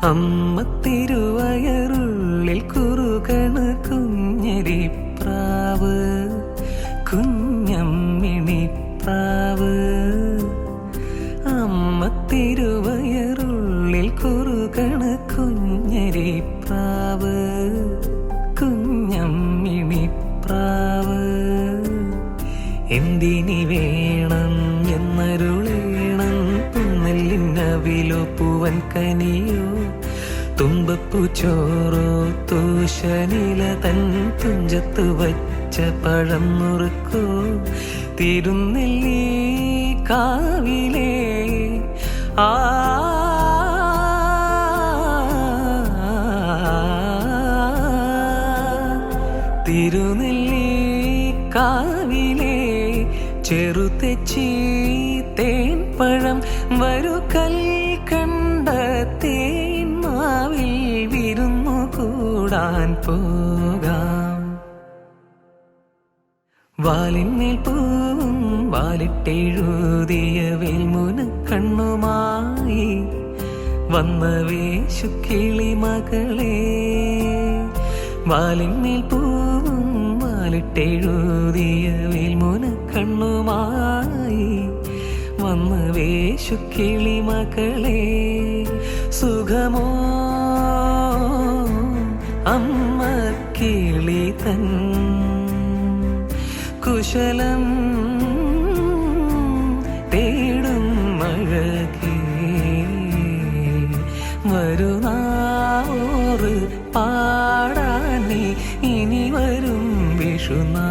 അമ്മ തിരുവയറുള്ളിൽ കുറുകണ കുഞ്ഞരിപ്രാവ്, കുഞ്ഞമ്മിണിപ്രാവ്. അമ്മ തിരുവയറുള്ളിൽ കുറുകണ കുഞ്ഞരിപ്രാവ്, കുഞ്ഞമ്മിണിപ്രാവ്. എന്തിനി വേണം എന്നരുളേണം, പുന്നെല്ലിനവിലോ പൂവൻ കനിയോ, തുമ്പപ്പൂ ചോറോ തൂശനില തൻ തുഞ്ചത്ത് വച്ച പഴം നുറുക്കോ, തിരുനെല്ലി കാവിലേ ആ തിരുനെല്ലി കാവിലേ ചെറുതെച്ചി തേൻ പഴം വരു കൽക്കണ്ട തേൻ മാവിൽ വിരുന്നു കൂടാൻ പോകാം. വാലിന്മേൽ പൂവും വാലിട്ടെഴുതിയ വേൽമുന കണ്ണുമായി വന്ന വേശുക്കിളി മകളെ. വാലിന്മേൽ പൂവും വാലിട്ടെഴുതിയ വേൽമുന കണ്ണുമായി വന്ന വേശുക്കിളി മകളെ. സുഖമോ അമ്മ കിളി തൻ കുശലം തേടും അഴകേ. വരുന്നാറ് പാടാനേ ഇനി വരും വിഷുനാ.